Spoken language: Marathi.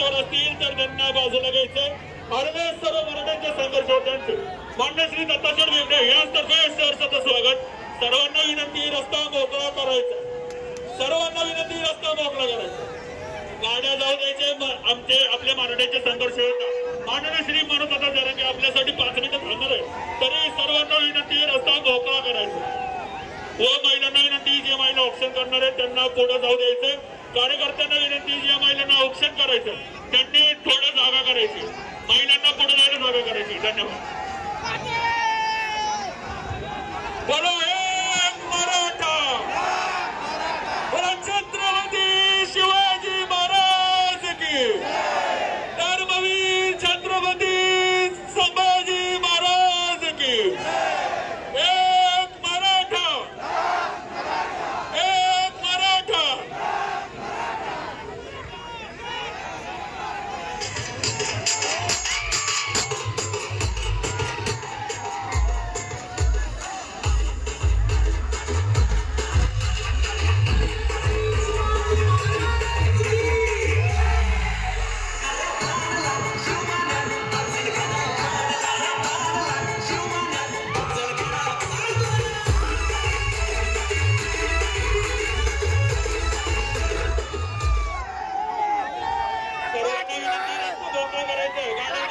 रस्त्यावर असतील तर त्यांना बाजूला घ्यायचं. आडवे सर्व मराठ्यांचे संघर्ष होत्यांचे मान्य श्री दत्तात्रय बेंबडे यांतर्फे सहर्षाचं स्वागत. सर्वांना विनंती रस्ता मोकळा करायचा. सर्वांना विनंती रस्ता मोकळा करायचा. गाड्या जाऊ द्यायचे. आमचे आपल्या मराठ्यांचे संघर्ष होता. माननीय श्री मनोज जरांगे आपल्यासाठी 5 मिनिटं थांबणार आहे. तरी सर्वांना विनंती रस्ता मोकळा करायचा. व महिलांना विनंती जे महिला ऑप्शन करणार आहेत त्यांना पुढे जाऊ द्यायचं. कार्यकर्त्यांना विनंती ज्या महिलांना ऑप्शन करायचं त्यांनी थोडं जागा करायची. महिलांना पुढे जायला जागा करायची. धन्यवाद. बोलो एक मराठा, बोलो छत्रपती शिवाजी महाराज की, धर्मवीर छत्रपती संभाजी महाराज की. एक मराठा, एक मराठा. गाड्या